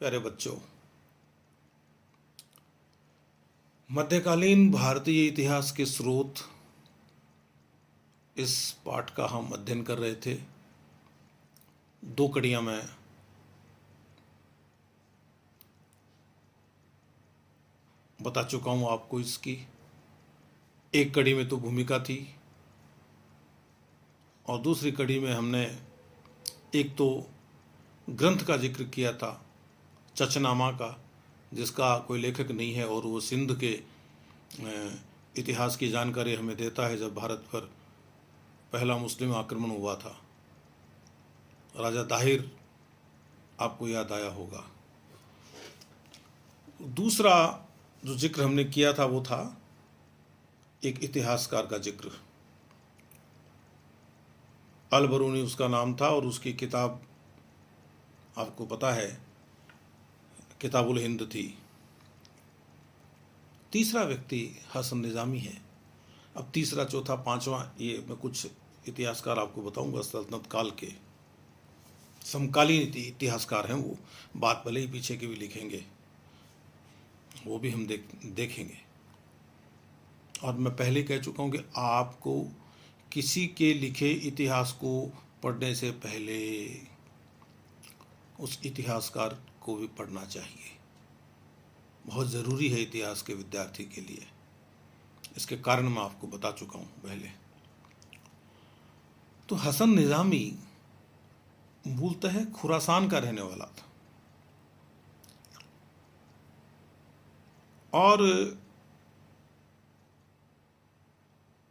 प्यारे बच्चों, मध्यकालीन भारतीय इतिहास के स्रोत इस पाठ का हम अध्ययन कर रहे थे। दो कड़ियां मैं बता चुका हूं आपको इसकी। एक कड़ी में तो भूमिका थी और दूसरी कड़ी में हमने एक तो ग्रंथ का जिक्र किया था, चचनामा का, जिसका कोई लेखक नहीं है और वो सिंध के इतिहास की जानकारी हमें देता है जब भारत पर पहला मुस्लिम आक्रमण हुआ था। राजा दाहिर आपको याद आया होगा। दूसरा जो जिक्र हमने किया था वो था एक इतिहासकार का जिक्र। अल बरूनी उसका नाम था और उसकी किताब आपको पता है, किताबुल हिंद थी। तीसरा व्यक्ति हसन निज़ामी है। अब तीसरा, चौथा, पांचवा, ये मैं कुछ इतिहासकार आपको बताऊंगा सल्तनत काल के, समकालीन इतिहासकार हैं वो। बात भले ही पीछे के भी लिखेंगे, वो भी हम देखेंगे। और मैं पहले कह चुका हूं कि आपको किसी के लिखे इतिहास को पढ़ने से पहले उस इतिहासकार को भी पढ़ना चाहिए। बहुत ज़रूरी है इतिहास के विद्यार्थी के लिए। इसके कारण मैं आपको बता चुका हूं पहले। तो हसन निज़ामी मूलतः खुरासान का रहने वाला था और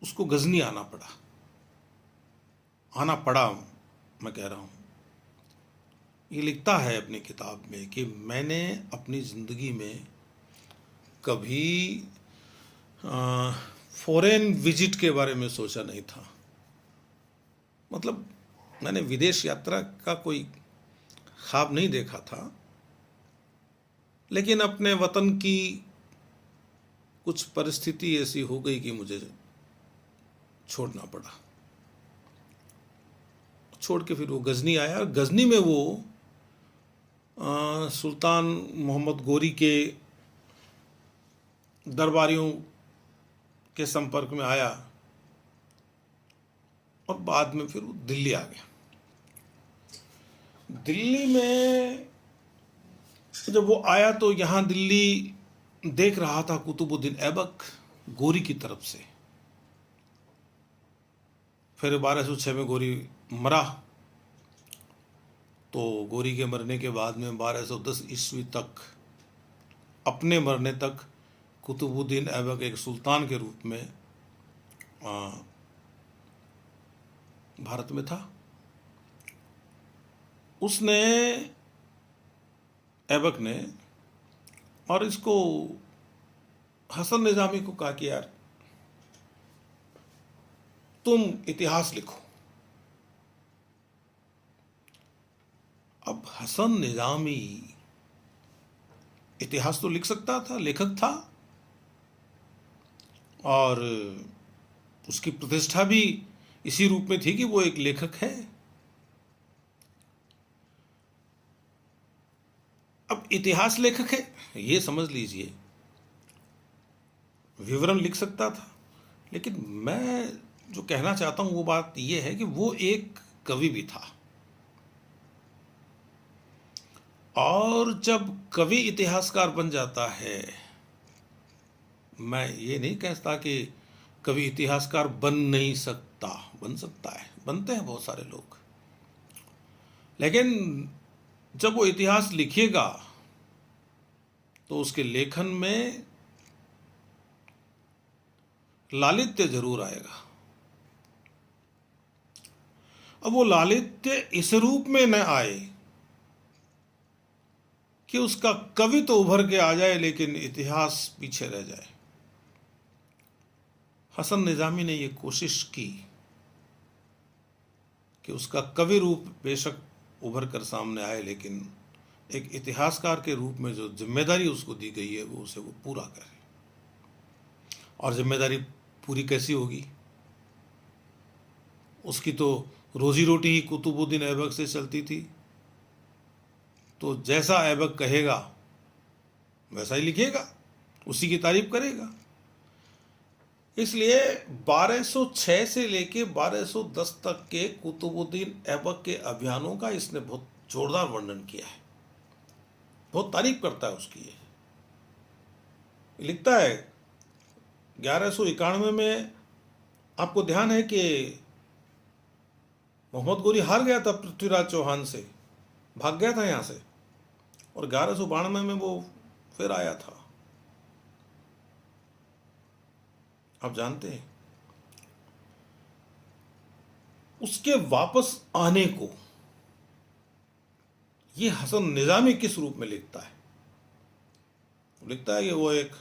उसको गजनी आना पड़ा, मैं कह रहा हूं। ये लिखता है अपनी किताब में कि मैंने अपनी ज़िंदगी में कभी फॉरेन विजिट के बारे में सोचा नहीं था। मतलब मैंने विदेश यात्रा का कोई ख्वाब नहीं देखा था, लेकिन अपने वतन की कुछ परिस्थिति ऐसी हो गई कि मुझे छोड़ना पड़ा। छोड़ के फिर वो गजनी आया। गजनी में वो सुल्तान मोहम्मद गोरी के दरबारियों के संपर्क में आया और बाद में फिर वो दिल्ली आ गया। दिल्ली में जब वो आया तो यहाँ दिल्ली देख रहा था कुतुबुद्दीन ऐबक गोरी की तरफ से। फिर 1206 में गोरी मरा, तो गोरी के मरने के बाद में 1210 ईस्वी तक, अपने मरने तक, कुतुबुद्दीन ऐबक एक सुल्तान के रूप में भारत में था। उसने, ऐबक ने, और इसको हसन निज़ामी को कहा कि यार तुम इतिहास लिखो। अब हसन निज़ामी इतिहास तो लिख सकता था, लेखक था, और उसकी प्रतिष्ठा भी इसी रूप में थी कि वो एक लेखक है। अब इतिहास लेखक है ये समझ लीजिए, विवरण लिख सकता था, लेकिन मैं जो कहना चाहता हूं वो बात यह है कि वो एक कवि भी था। और जब कवि इतिहासकार बन जाता है, मैं ये नहीं कहता कि कवि इतिहासकार बन नहीं सकता, बन सकता है, बनते हैं बहुत सारे लोग, लेकिन जब वो इतिहास लिखेगा तो उसके लेखन में लालित्य जरूर आएगा। अब वो लालित्य इस रूप में न आए कि उसका कवि तो उभर के आ जाए लेकिन इतिहास पीछे रह जाए। हसन निज़ामी ने ये कोशिश की कि उसका कवि रूप बेशक उभर कर सामने आए, लेकिन एक इतिहासकार के रूप में जो जिम्मेदारी उसको दी गई है वो उसे वो पूरा करे। और जिम्मेदारी पूरी कैसी होगी? उसकी तो रोजी रोटी ही कुतुबुद्दीन ऐबक से चलती थी। तो जैसा ऐबक कहेगा वैसा ही लिखेगा, उसी की तारीफ करेगा। इसलिए 1206 से लेके 1210 तक के कुतुबुद्दीन ऐबक के अभियानों का इसने बहुत जोरदार वर्णन किया है, बहुत तारीफ करता है उसकी। लिखता है 1191 में, आपको ध्यान है कि मोहम्मद गोरी हार गया था पृथ्वीराज चौहान से, भाग गया था यहाँ से, और 1192 में वो फिर आया था। आप जानते हैं उसके वापस आने को ये हसन निजामी किस रूप में लिखता है? लिखता है कि वो एक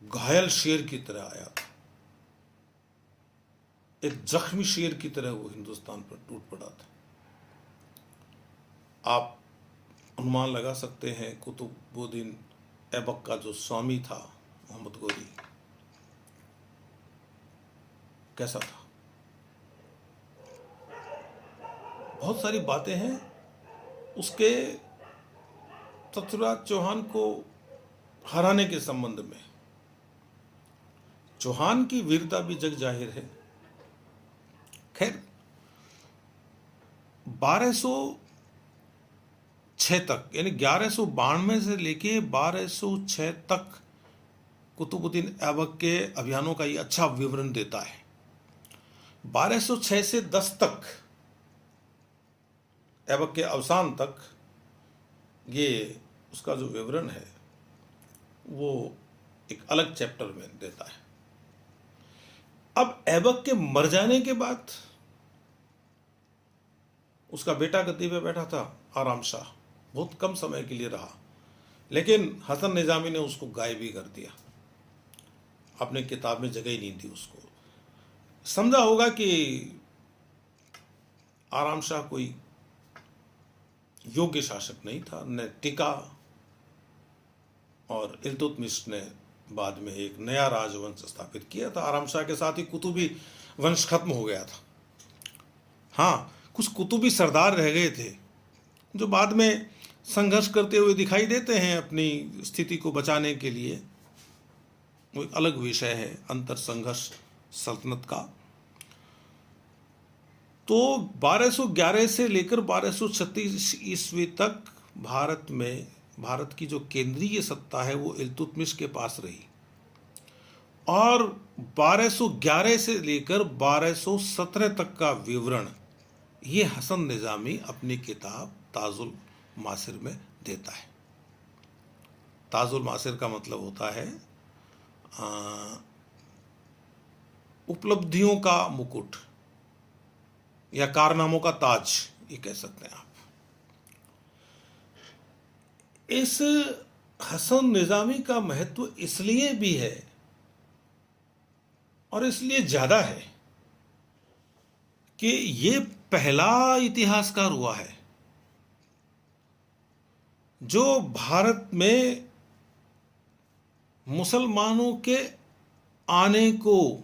घायल शेर की तरह आया था, एक जख्मी शेर की तरह वो हिंदुस्तान पर टूट पड़ा था। आप अनुमान लगा सकते हैं कुतुबुद्दीन ऐबक का जो स्वामी था मोहम्मद गोरी कैसा था। बहुत सारी बातें हैं उसके पृथ्वीराज चौहान को हराने के संबंध में। चौहान की वीरता भी जग जाहिर है। खैर 1206 तक, यानी 1192 से लेके 1206 तक कुतुबुद्दीन ऐबक के अभियानों का ये अच्छा विवरण देता है। 1206 से 10 तक, ऐबक के अवसान तक, ये उसका जो विवरण है वो एक अलग चैप्टर में देता है। अब ऐबक के मर जाने के बाद उसका बेटा गद्दी पे बैठा था आराम शाह, बहुत कम समय के लिए रहा, लेकिन हसन निजामी ने उसको गायब ही कर दिया, अपने किताब में जगह ही नहीं दी उसको। समझा होगा कि आराम शाह कोई योग्य शासक नहीं था, न टिका, और इल्तुतमिश ने बाद में एक नया राजवंश स्थापित किया था। आराम शाह के साथ ही कुतुबी वंश खत्म हो गया था। हाँ, कुछ कुतुबी सरदार रह गए थे जो बाद में संघर्ष करते हुए दिखाई देते हैं अपनी स्थिति को बचाने के लिए, वो एक अलग विषय है, अंतर संघर्ष सल्तनत का। तो 1211 से लेकर 1236 ईस्वी तक भारत की जो केंद्रीय सत्ता है वो इल्तुतमिश के पास रही, और 1211 से लेकर 1217 तक का विवरण ये हसन निजामी अपनी किताब ताजुल मासिर में देता है। ताजुल मासिर का मतलब होता है उपलब्धियों का मुकुट या कारनामों का ताज, ये कह सकते हैं आप। इस हसन निजामी का महत्व इसलिए भी है और इसलिए ज्यादा है कि ये पहला इतिहासकार हुआ है जो भारत में मुसलमानों के आने को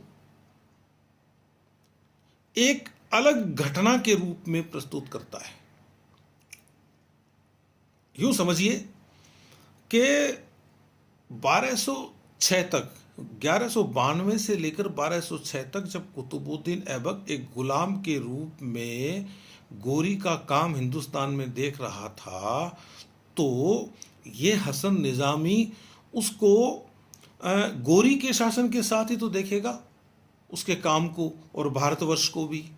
एक अलग घटना के रूप में प्रस्तुत करता है। यूं समझिए कि 1206 तक, 1192 से लेकर 1206 तक जब कुतुबुद्दीन ऐबक एक गुलाम के रूप में गोरी का काम हिंदुस्तान में देख रहा था, तो ये हसन निजामी उसको गोरी के शासन के साथ ही तो देखेगा, उसके काम को, और भारतवर्ष को भी,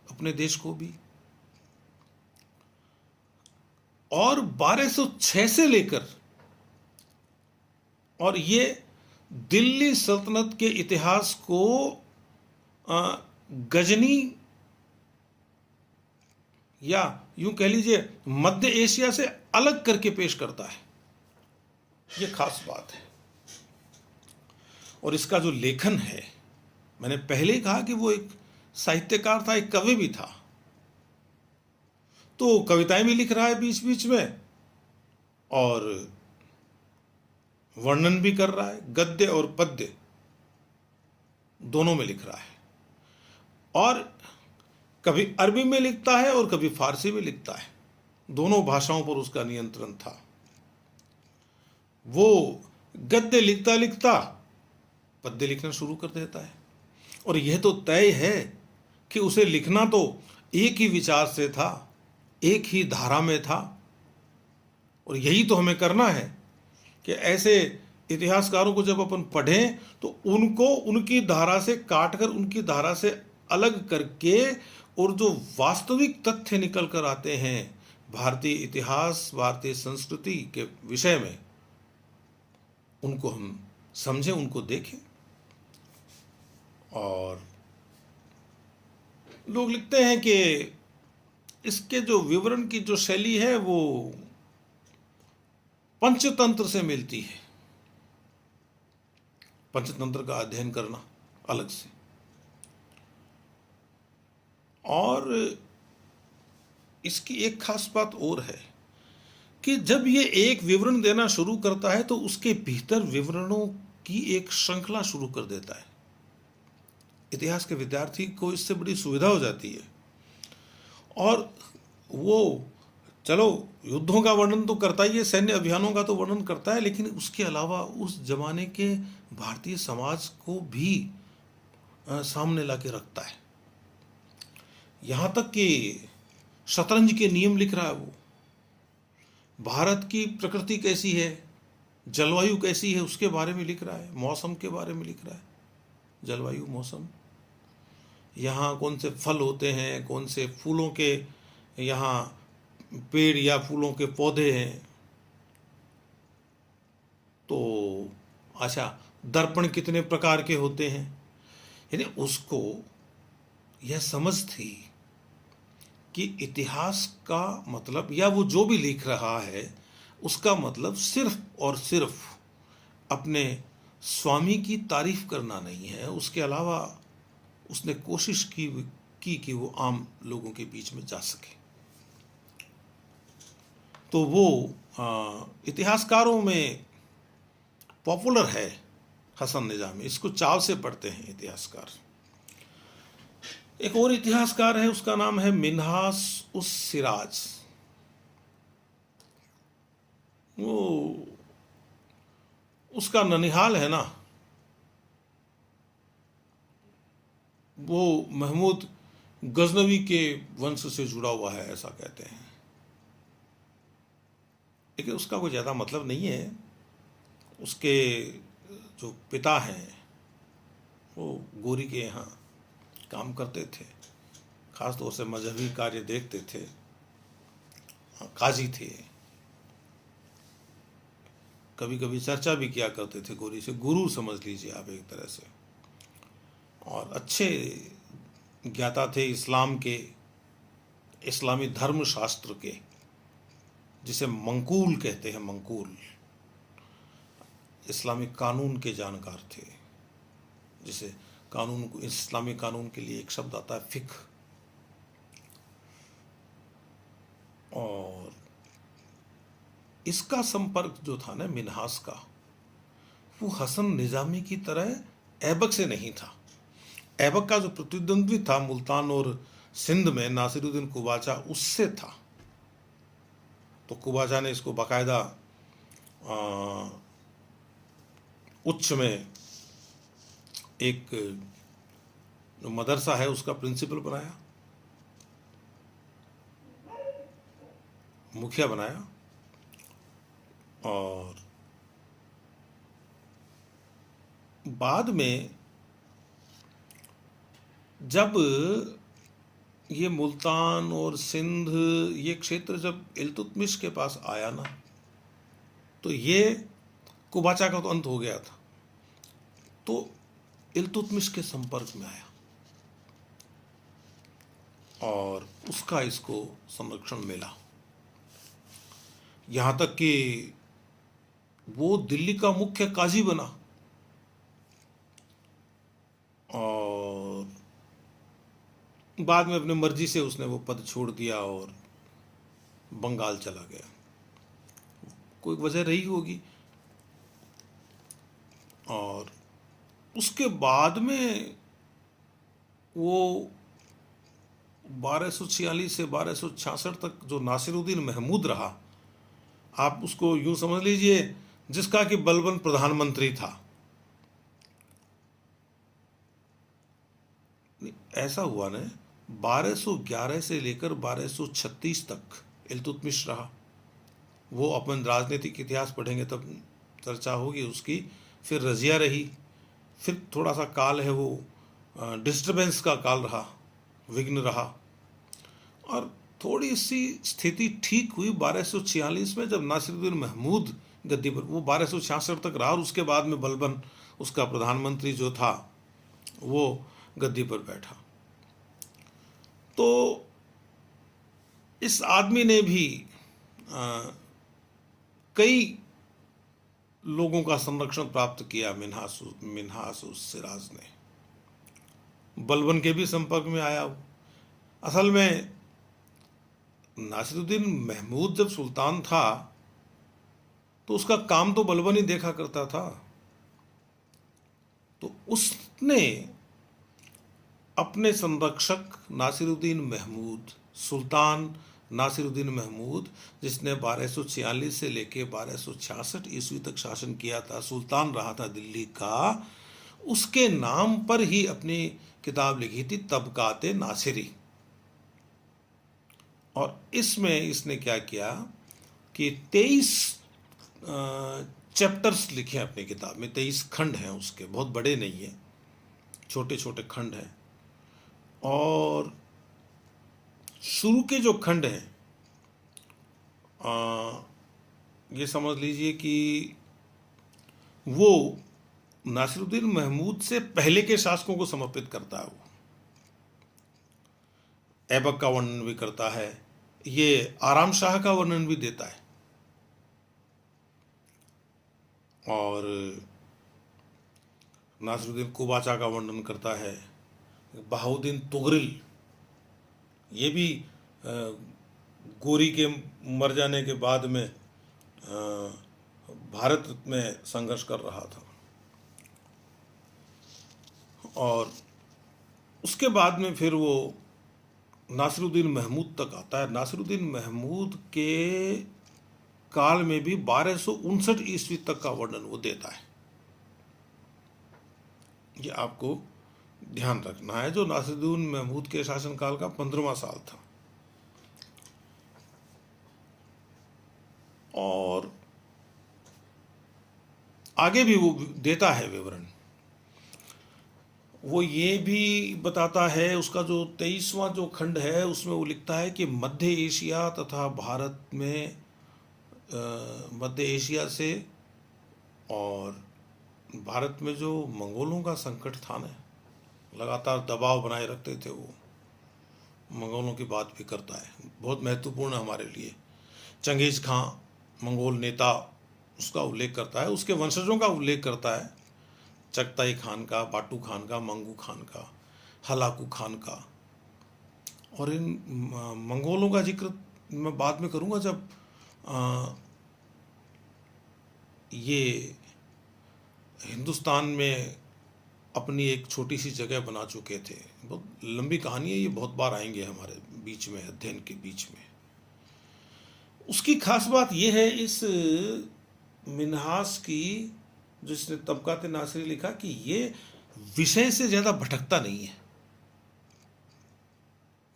अपने देश को भी। और 1206 से लेकर, और ये दिल्ली सल्तनत के इतिहास को गजनी या यूं कह लीजिए मध्य एशिया से अलग करके पेश करता है। ये खास बात है। और इसका जो लेखन है, मैंने पहले ही कहा कि वो एक साहित्यकार था, एक कवि भी था, तो कविताएं भी लिख रहा है बीच बीच में और वर्णन भी कर रहा है, गद्य और पद्य दोनों में लिख रहा है, और कभी अरबी में लिखता है और कभी फारसी में लिखता है। दोनों भाषाओं पर उसका नियंत्रण था। वो गद्य लिखता लिखता पद्य लिखना शुरू कर देता है, और यह तो तय है कि उसे लिखना तो एक ही विचार से था, एक ही धारा में था। और यही तो हमें करना है कि ऐसे इतिहासकारों को जब अपन पढ़ें तो उनको उनकी धारा से काटकर, उनकी धारा से अलग करके, और जो वास्तविक तथ्य निकल कर आते हैं भारतीय इतिहास, भारतीय संस्कृति के विषय में, उनको हम समझें, उनको देखें। और लोग लिखते हैं कि इसके जो विवरण की जो शैली है वो पंचतंत्र से मिलती है। पंचतंत्र का अध्ययन करना अलग से। और इसकी एक खास बात और है कि जब ये एक विवरण देना शुरू करता है तो उसके भीतर विवरणों की एक श्रृंखला शुरू कर देता है। इतिहास के विद्यार्थी को इससे बड़ी सुविधा हो जाती है, और वो चलो युद्धों का वर्णन तो करता ही है, सैन्य अभियानों का तो वर्णन करता है, लेकिन उसके अलावा उस जमाने के भारतीय समाज को भी सामने ला के रखता है। यहाँ तक कि शतरंज के नियम लिख रहा है वो, भारत की प्रकृति कैसी है, जलवायु कैसी है, उसके बारे में लिख रहा है, मौसम के बारे में लिख रहा है, जलवायु, मौसम, यहाँ कौन से फल होते हैं, कौन से फूलों के यहाँ पेड़ या फूलों के पौधे हैं। तो अच्छा, दर्पण कितने प्रकार के होते हैं। यानी उसको यह समझ थी कि इतिहास का मतलब, या वो जो भी लिख रहा है उसका मतलब सिर्फ और सिर्फ अपने स्वामी की तारीफ करना नहीं है, उसके अलावा उसने कोशिश की कि वो आम लोगों के बीच में जा सके। तो वो इतिहासकारों में पॉपुलर है हसन निजामी, इसको चाव से पढ़ते हैं इतिहासकार। एक और इतिहासकार है, उसका नाम है मिन्हास उस सिराज। वो उसका ननिहाल है ना, वो महमूद गजनवी के वंश से जुड़ा हुआ है ऐसा कहते हैं, लेकिन उसका कोई ज़्यादा मतलब नहीं है। उसके जो पिता हैं वो गोरी के यहाँ काम करते थे, खास तौर से मजहबी कार्य देखते थे, काजी थे, कभी कभी चर्चा भी किया करते थे गोरी से, गुरु समझ लीजिए आप एक तरह से। और अच्छे ज्ञाता थे इस्लाम के, इस्लामी धर्म शास्त्र के, जिसे मंकूल कहते हैं, मंकूल, इस्लामिक कानून के जानकार थे, जिसे कानून को, इस्लामी कानून के लिए एक शब्द आता है फिक्ह। और इसका संपर्क जो था ना मिन्हास का, वो हसन निजामी की तरह ऐबक से नहीं था। ऐबक का जो प्रतिद्वंद्वी था मुल्तान और सिंध में, नासिरुद्दीन कुबाचा, उससे था। तो कुबाचा ने इसको बाकायदा उच्च में एक जो मदरसा है उसका प्रिंसिपल बनाया, मुखिया बनाया। और बाद में जब ये मुल्तान और सिंध ये क्षेत्र जब इल्तुतमिश के पास आया ना, तो ये कुबाचा का तो अंत हो गया था, तो इल्तुतमिश के संपर्क में आया और उसका इसको संरक्षण मिला। यहाँ तक कि वो दिल्ली का मुख्य काजी बना और बाद में अपनी मर्जी से उसने वो पद छोड़ दिया और बंगाल चला गया। कोई वजह रही होगी। और उसके बाद में वो 1246 से 1266 तक जो नासिरुद्दीन महमूद रहा, आप उसको यूं समझ लीजिए जिसका कि बलबन प्रधानमंत्री था। ऐसा हुआ ना, 1211 से लेकर 1236 तक इल्तुतमिश रहा। वो अपन राजनीतिक इतिहास पढ़ेंगे तब चर्चा होगी उसकी। फिर रजिया रही, फिर थोड़ा सा काल है वो डिस्टर्बेंस का काल रहा, विघ्न रहा, और थोड़ी सी स्थिति ठीक हुई 1246 में, जब नासिरुद्दीन महमूद गद्दी पर, वो 1266 तक रहा, और उसके बाद में बलबन उसका प्रधानमंत्री जो था वो गद्दी पर बैठा। तो इस आदमी ने भी कई लोगों का संरक्षण प्राप्त किया। मिन्हास उस सिराज ने बलबन के भी संपर्क में आया। असल में नासिरुद्दीन महमूद जब सुल्तान था तो उसका काम तो बलबन ही देखा करता था। तो उसने अपने संरक्षक नासिरुद्दीन महमूद, सुल्तान नासिरुद्दीन महमूद, जिसने 1246 से लेकर 1266 ईस्वी तक शासन किया था, सुल्तान रहा था दिल्ली का, उसके नाम पर ही अपनी किताब लिखी थी, तबकाते नासिरी। और इसमें इसने क्या किया कि 23 चैप्टर्स लिखे हैं अपनी किताब में। 23 खंड हैं उसके, बहुत बड़े नहीं हैं, छोटे छोटे खंड हैं। और शुरू के जो खंड हैं, ये समझ लीजिए कि वो नासिरुद्दीन महमूद से पहले के शासकों को समर्पित करता है। वो ऐबक का वर्णन भी करता है, ये आराम शाह का वर्णन भी देता है, और नासिरुद्दीन कुबाचा का वर्णन करता है। बहाउद्दीन तुगरिल, ये भी गोरी के मर जाने के बाद में भारत में संघर्ष कर रहा था। और उसके बाद में फिर वो नासिरुद्दीन महमूद तक आता है। नासिरुद्दीन महमूद के काल में भी 1259 ईस्वी तक का वर्णन वो देता है। ये आपको ध्यान रखना है, जो नासिरुद्दीन महमूद के शासनकाल का 15वां साल था। और आगे भी वो देता है विवरण। वो ये भी बताता है, उसका जो 23वां जो खंड है उसमें वो लिखता है कि मध्य एशिया तथा भारत में, मध्य एशिया से और भारत में जो मंगोलों का संकट था ना, लगातार दबाव बनाए रखते थे वो, मंगोलों की बात भी करता है, बहुत महत्वपूर्ण हमारे लिए। चंगेज खां मंगोल नेता, उसका उल्लेख करता है, उसके वंशजों का उल्लेख करता है, चगताई खान का, बाटू खान का, मंगू खान का, हलाकू खान का। और इन मंगोलों का जिक्र मैं बाद में करूँगा, जब ये हिंदुस्तान में अपनी एक छोटी सी जगह बना चुके थे। बहुत लंबी कहानी है ये, बहुत बार आएंगे हमारे बीच में, अध्ययन के बीच में। उसकी खास बात यह है इस मिन्हास की, जिसने तबकात नासिरी लिखा, कि ये विषय से ज़्यादा भटकता नहीं है,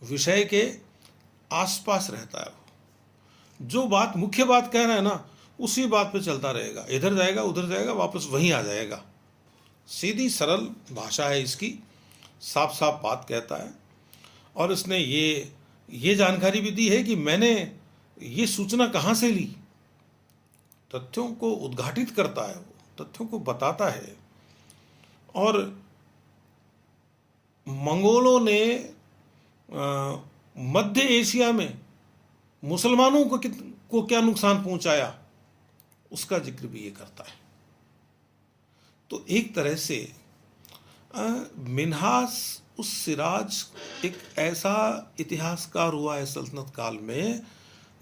विषय के आसपास रहता है। जो बात, मुख्य बात कह रहा है ना, उसी बात पे चलता रहेगा, इधर जाएगा उधर जाएगा, वापस वहीं आ जाएगा। सीधी सरल भाषा है इसकी, साफ साफ बात कहता है। और इसने ये जानकारी भी दी है कि मैंने ये सूचना कहाँ से ली, तथ्यों को उद्घाटित करता है, वो तथ्यों को बताता है। और मंगोलों ने मध्य एशिया में मुसलमानों को क्या नुकसान पहुंचाया, उसका जिक्र भी ये करता है। तो एक तरह से मिन्हास उस सिराज एक ऐसा इतिहासकार हुआ है सल्तनत काल में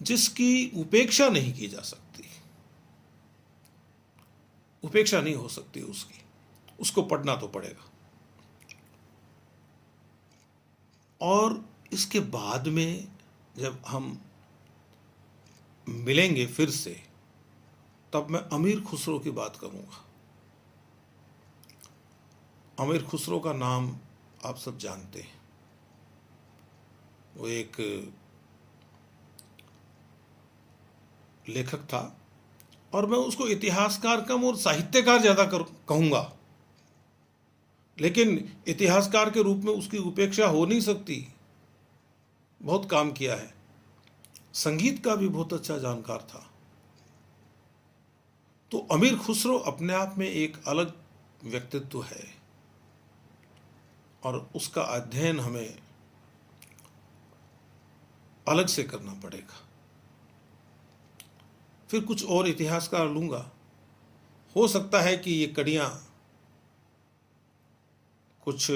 जिसकी उपेक्षा नहीं की जा सकती, उपेक्षा नहीं हो सकती उसकी, उसको पढ़ना तो पड़ेगा। और इसके बाद में जब हम मिलेंगे फिर से, तब मैं अमीर खुसरो की बात करूंगा। अमीर खुसरो का नाम आप सब जानते हैं। वो एक लेखक था, और मैं उसको इतिहासकार कम और साहित्यकार ज़्यादा कहूँगा, लेकिन इतिहासकार के रूप में उसकी उपेक्षा हो नहीं सकती। बहुत काम किया है, संगीत का भी बहुत अच्छा जानकार था। तो अमीर खुसरो अपने आप में एक अलग व्यक्तित्व है, और उसका अध्ययन हमें अलग से करना पड़ेगा। फिर कुछ और इतिहासकार लूंगा। हो सकता है कि ये कड़ियाँ कुछ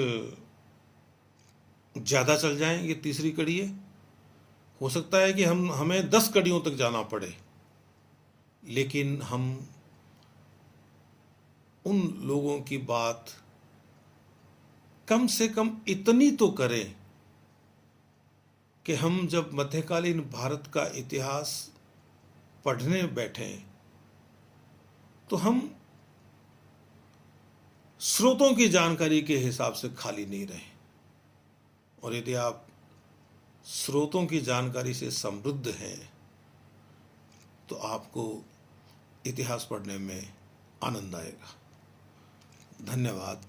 ज़्यादा चल जाएं, ये तीसरी कड़ी है। हो सकता है कि हमें 10 कड़ियों तक जाना पड़े, लेकिन हम उन लोगों की बात कम से कम इतनी तो करें कि हम जब मध्यकालीन भारत का इतिहास पढ़ने बैठें तो हम स्रोतों की जानकारी के हिसाब से खाली नहीं रहें। और यदि आप स्रोतों की जानकारी से समृद्ध हैं तो आपको इतिहास पढ़ने में आनंद आएगा। धन्यवाद।